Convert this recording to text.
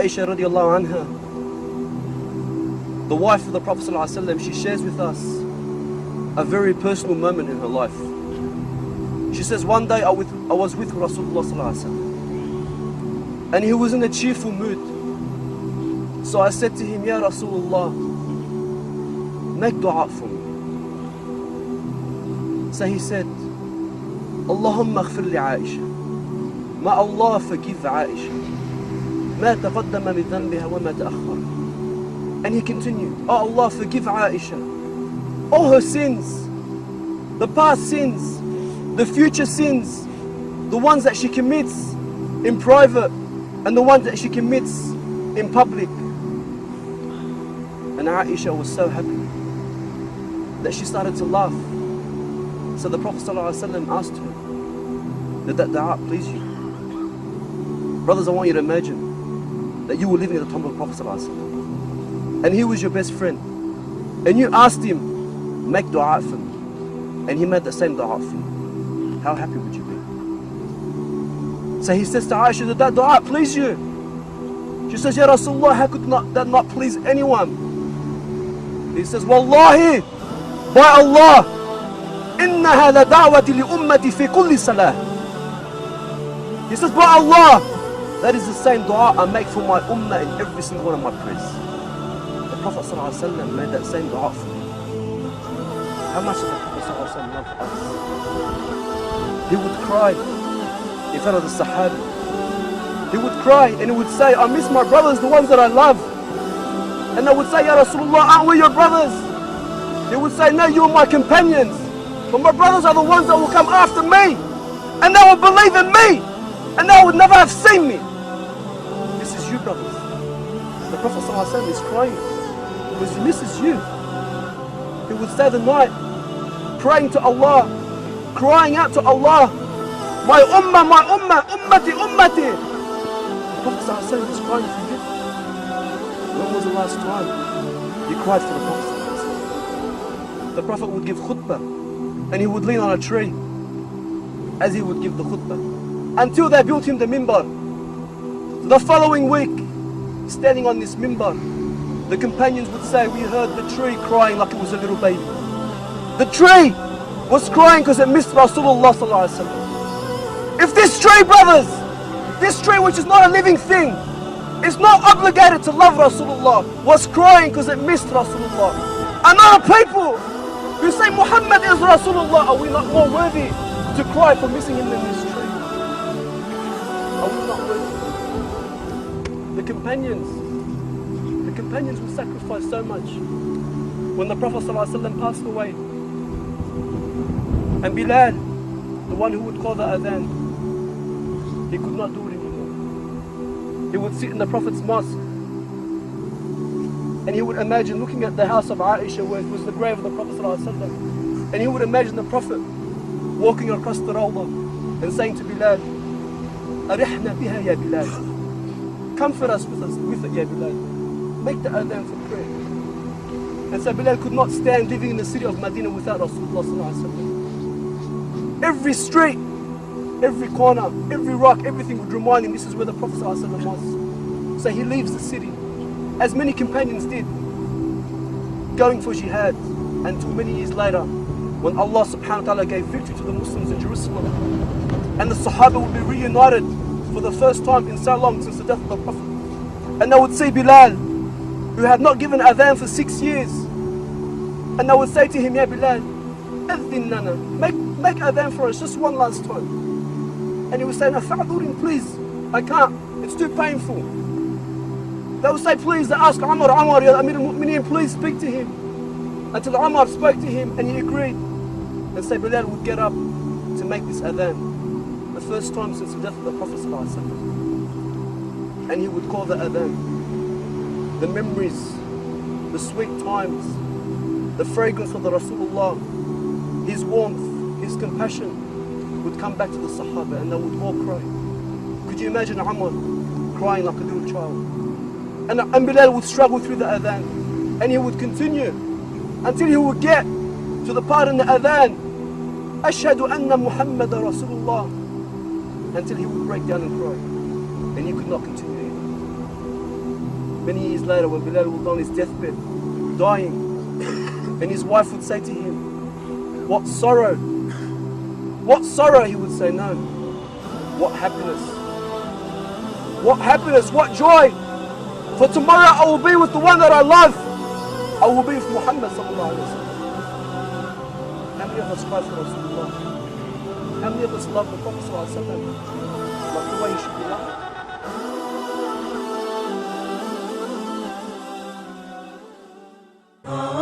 Aisha radiallahu anha, the wife of the Prophet ﷺ, she shares with us a very personal moment in her life. She says, one day I was with Rasulullah ﷺ, and he was in a cheerful mood. So I said to him, Ya Rasulullah, make dua for me. So he said, Allahumma aghfir li Aisha. May Allah forgive Aisha. ما تقدم من ذنبها وما تأخر. And he continued, oh Allah, forgive Aisha all her sins, the past sins, the future sins, the ones that she commits in private and the ones that she commits in public. And Aisha was so happy that she started to laugh. So the Prophet ﷺ asked her, did that dua please you? Brothers, I want you to imagine that you were living at the time of the Prophet ﷺ, and he was your best friend, and you asked him, make dua for me, and he made the same dua for you. How happy would you be? So he says to Aisha, did that dua please you? She says, Ya Rasulullah, how could that not please anyone? He says, Wallahi, by Allah, إنها لدعوة لأمتي في كل صلاة. He says, by Allah, that is the same dua I make for my ummah in every single one of my prayers. The Prophet ﷺ made that same dua for me. How much does the Prophet ﷺ love us? He would cry in front of the Sahaba. He would cry and he would say, I miss my brothers, the ones that I love. And I would say, Ya Rasulullah, aren't we your brothers? He would say, no, you are my companions. But my brothers are the ones that will come after me. And they will believe in me. And they would never have seen me. This is you, brothers. The Prophet ﷺ is crying because he misses you. He would stay the night praying to Allah, crying out to Allah, my ummah, ummati, ummati. The Prophet ﷺ is crying for you. When was the last time you cried for the Prophet ﷺ? The Prophet would give khutbah and he would lean on a tree as he would give the khutbah, until they built him the mimbar. The following week, standing on this mimbar, the companions would say, we heard the tree crying like it was a little baby. The tree was crying because it missed Rasulullah sallallahu alaihi wasallam. If this tree, brothers, this tree which is not a living thing, is not obligated to love Rasulullah, was crying because it missed Rasulullah. And other people who say Muhammad is Rasulullah, are we not more worthy to cry for missing him than this tree? Are we not worthy? The companions will sacrifice so much. When the Prophet ﷺ passed away, and Bilal, the one who would call the adhan, he could not do it anymore. He would sit in the Prophet's mosque and he would imagine looking at the house of Aisha where it was the grave of the Prophet ﷺ, and he would imagine the Prophet walking across the Rawdah and saying to Bilal, Arihna biha ya Bilal, comfort us with it ya Bilal, make the adhan for prayer. And so Bilal could not stand living in the city of Medina without Rasulullah ﷺ. Every street, every corner, every rock, everything would remind him this is where the Prophet ﷺ was. So he leaves the city, as many companions did, going for jihad, until many years later, when Allah subhanahu wa ta'ala gave victory to the Muslims in Jerusalem, and the Sahaba would be reunited for the first time in so long since the death of the Prophet. And they would see Bilal, who had not given adhan for 6 years, and they would say to him, Ya Bilal, adhin lana, make adhan for us just one last time. And he would say, no, fa'adhurin, please, I can't, it's too painful. They would say, please, they ask Umar, Ya Amir al-Mu'mineen, please speak to him. Until Umar spoke to him and he agreed. And say Bilal would get up to make this adhan, the first time since the death of the Prophet ﷺ. And he would call the adhan. The memories, the sweet times, the fragrance of the Rasulullah, his warmth, his compassion would come back to the Sahaba and they would all cry. Could you imagine Umar crying like a little child? And Bilal would struggle through the adhan, and he would continue until he would get to the part in the adhan, Ashhadu anna Muhammad Rasulullah, until he would break down and cry, and he could not continue anymore. Many years later, when Bilal was on his deathbed, dying, and his wife would say to him, "What sorrow? What sorrow?" He would say, "No. What happiness? What happiness? What joy? For tomorrow I will be with the one that I love. I will be with Muhammad sallallahu alaihi wasallam." How many of us cry for Rasulullah? How many of us love the Prophet sallallahu alaihi wasallam like the way he should be loved? Oh